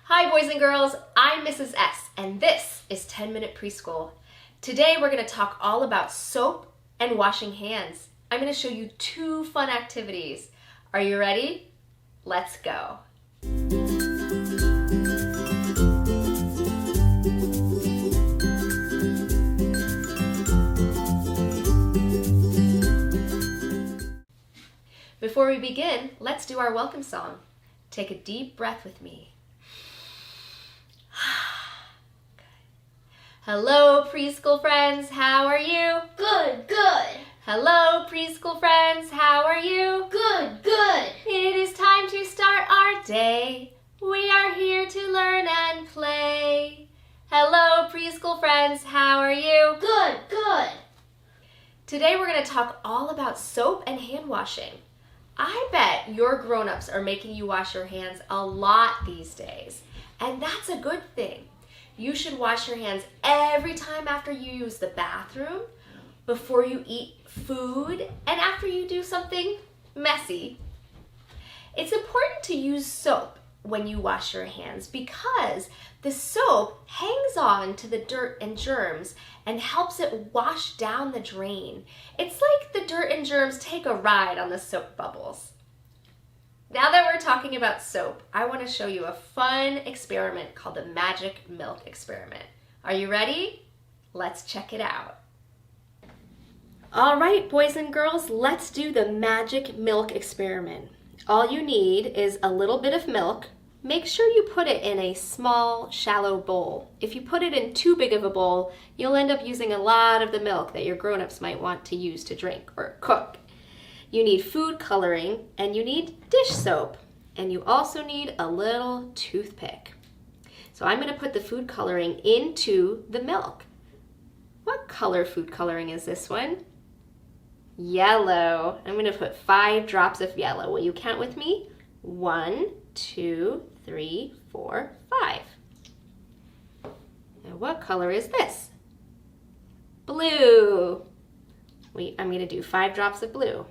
Hi boys and girls, I'm Mrs. S and this is 10-Minute Preschool. Today we're going to talk all about soap and washing hands. I'm going to show you 2 fun activities. Are you ready? Let's go. Before we begin, let's do our welcome song. Take a deep breath with me. Hello, preschool friends, how are you? Good, good. Hello, preschool friends, how are you? Good, good. It is time to start our day. We are here to learn and play. Hello, preschool friends, how are you? Good, good. Today we're going to talk all about soap and hand washing. I bet your grown-ups are making you wash your hands a lot these days, and that's a good thing. You should wash your hands every time after you use the bathroom, before you eat food, and after you do something messy. It's important to use soap when you wash your hands because the soap hangs on to the dirt and germs and helps it wash down the drain. It's like the dirt and germs take a ride on the soap bubbles. Now that we're talking about soap, I want to show you a fun experiment called the magic milk experiment. Are you ready? Let's check it out. All right, boys and girls, let's do the magic milk experiment. All you need is a little bit of milk. Make sure you put it in a small, shallow bowl. If you put it in too big of a bowl, you'll end up using a lot of the milk that your grown-ups might want to use to drink or cook. You need food coloring, and you need dish soap, and you also need a little toothpick. So I'm going to put the food coloring into the milk. What color food coloring is this one? Yellow. I'm going to put 5 drops of yellow. Will you count with me? 1, 2, 3, 4, 5. Now what color is this? Blue. I'm going to do 5 drops of blue.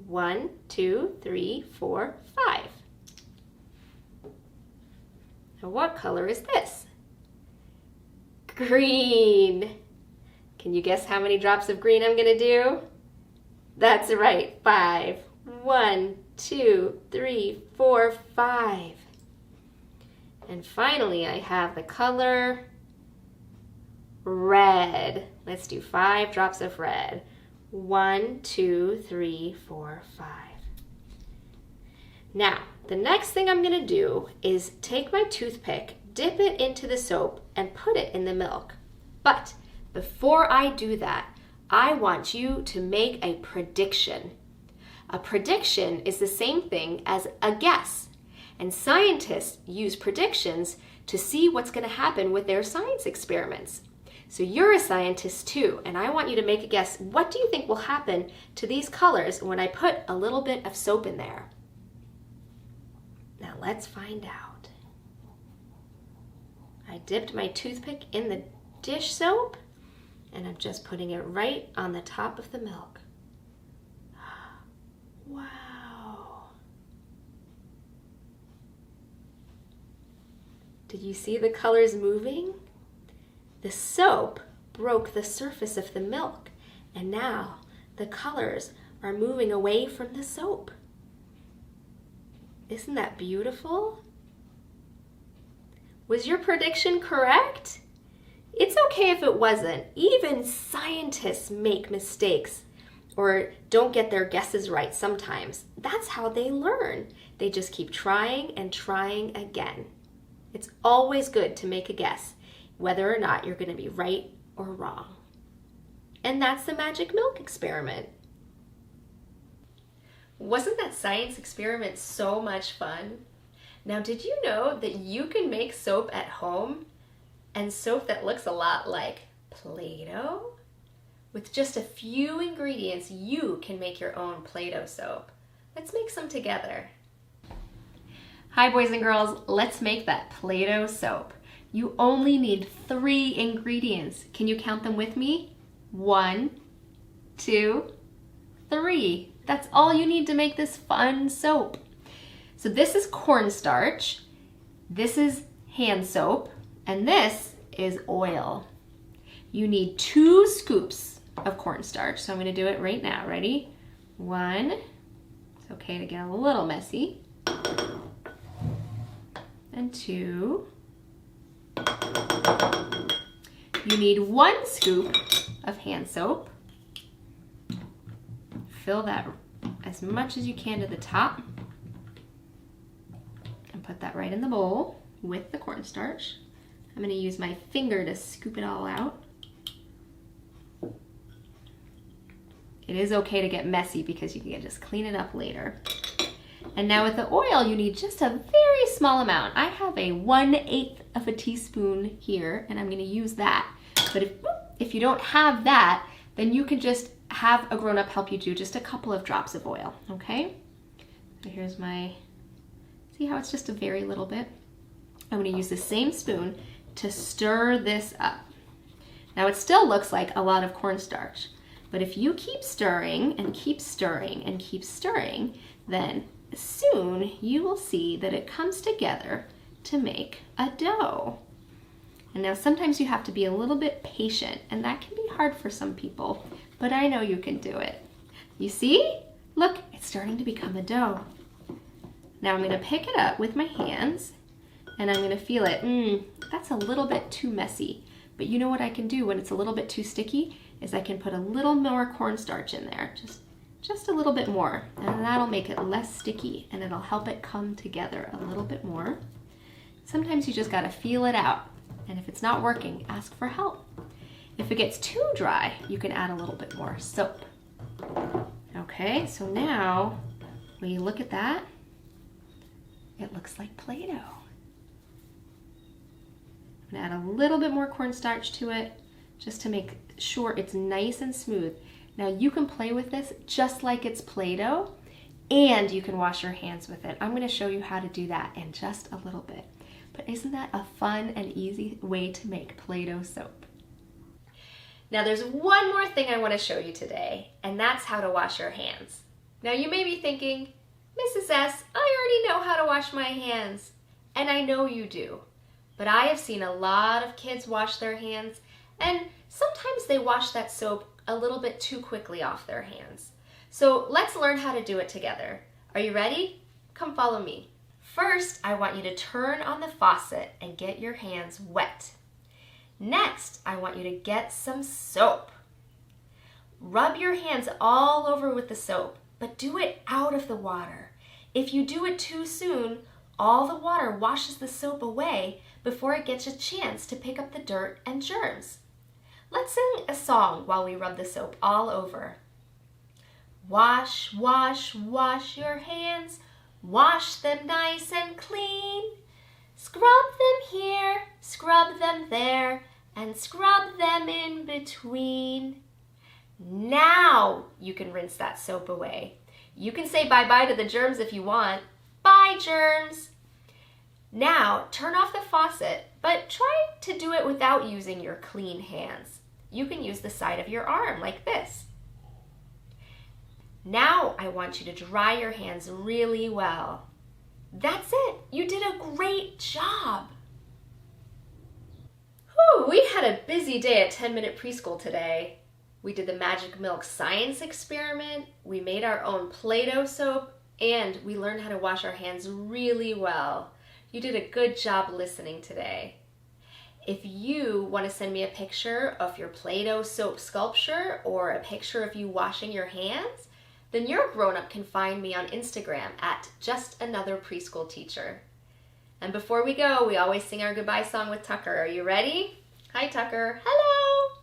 1, 2, 3, 4, 5. Now what color is this? Green. Can you guess how many drops of green I'm going to do? That's right, 5. 1, 2, 3, 4, 5. And finally I have the color red. Let's do 5 drops of red. 1, 2, 3, 4, 5. Now, the next thing I'm going to do is take my toothpick, dip it into the soap, and put it in the milk. But before I do that, I want you to make a prediction. A prediction is the same thing as a guess, and scientists use predictions to see what's going to happen with their science experiments. So you're a scientist too, and I want you to make a guess. What do you think will happen to these colors when I put a little bit of soap in there? Now let's find out. I dipped my toothpick in the dish soap, and I'm just putting it right on the top of the milk. Wow. Did you see the colors moving? The soap broke the surface of the milk, and now the colors are moving away from the soap. Isn't that beautiful? Was your prediction correct? It's okay if it wasn't. Even scientists make mistakes or don't get their guesses right sometimes. That's how they learn. They just keep trying and trying again. It's always good to make a guess, whether or not you're going to be right or wrong. And that's the magic milk experiment. Wasn't that science experiment so much fun? Now, did you know that you can make soap at home, and soap that looks a lot like Play-Doh? With just a few ingredients, you can make your own Play-Doh soap. Let's make some together. Hi boys and girls, let's make that Play-Doh soap. You only need 3 ingredients. Can you count them with me? 1, 2, 3. That's all you need to make this fun soap. So this is cornstarch, this is hand soap, and this is oil. You need 2 scoops of cornstarch. So I'm going to do it right now. Ready? 1. It's okay to get a little messy. And 2. You need 1 scoop of hand soap. Fill that as much as you can to the top. And put that right in the bowl with the cornstarch. I'm going to use my finger to scoop it all out. It is okay to get messy because you can just clean it up later. And now with the oil, you need just a very small amount. I have a 1/8 of a teaspoon here, and I'm going to use that. But if you don't have that, then you can just have a grown-up help you do just a couple of drops of oil, okay? So here's my, see how it's just a very little bit? I'm going to use the same spoon to stir this up. Now it still looks like a lot of cornstarch, but if you keep stirring and keep stirring and keep stirring, then soon you will see that it comes together to make a dough. And now sometimes you have to be a little bit patient, and that can be hard for some people, but I know you can do it. You see? Look, it's starting to become a dough. Now I'm going to pick it up with my hands, and I'm going to feel it. That's a little bit too messy. But you know what I can do when it's a little bit too sticky is I can put a little more cornstarch in there, just a little bit more, and that'll make it less sticky, and it'll help it come together a little bit more. Sometimes you just got to feel it out, and if it's not working, ask for help. If it gets too dry, you can add a little bit more soap. Okay, so now when you look at that, it looks like Play-Doh. I'm gonna add a little bit more cornstarch to it just to make sure it's nice and smooth. Now you can play with this just like it's Play-Doh, and you can wash your hands with it. I'm gonna show you how to do that in just a little bit. But isn't that a fun and easy way to make Play-Doh soap? Now there's one more thing I want to show you today, and that's how to wash your hands. Now you may be thinking, Mrs. S, I already know how to wash my hands. And I know you do. But I have seen a lot of kids wash their hands, and sometimes they wash that soap a little bit too quickly off their hands. So let's learn how to do it together. Are you ready? Come follow me. First, I want you to turn on the faucet and get your hands wet. Next, I want you to get some soap. Rub your hands all over with the soap, but do it out of the water. If you do it too soon, all the water washes the soap away before it gets a chance to pick up the dirt and germs. Let's sing a song while we rub the soap all over. Wash, wash, wash your hands. Wash them nice and clean. Scrub them here, scrub them there, and scrub them in between. Now you can rinse that soap away. You can say bye-bye to the germs if you want. Bye, germs. Now turn off the faucet, but try to do it without using your clean hands. You can use the side of your arm like this. Now I want you to dry your hands really well. That's it. You did a great job. Whew, we had a busy day at 10-Minute Preschool today. We did the Magic Milk Science experiment, we made our own Play-Doh soap, and we learned how to wash our hands really well. You did a good job listening today. If you want to send me a picture of your Play-Doh soap sculpture or a picture of you washing your hands, then your grown-up can find me on Instagram at JustAnotherPreschoolTeacher. And before we go, we always sing our goodbye song with Tucker. Are you ready? Hi, Tucker. Hello.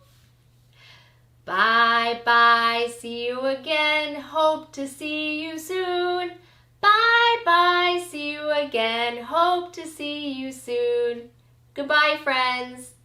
Bye, bye. See you again. Hope to see you soon. Bye, bye. See you again. Hope to see you soon. Goodbye, friends.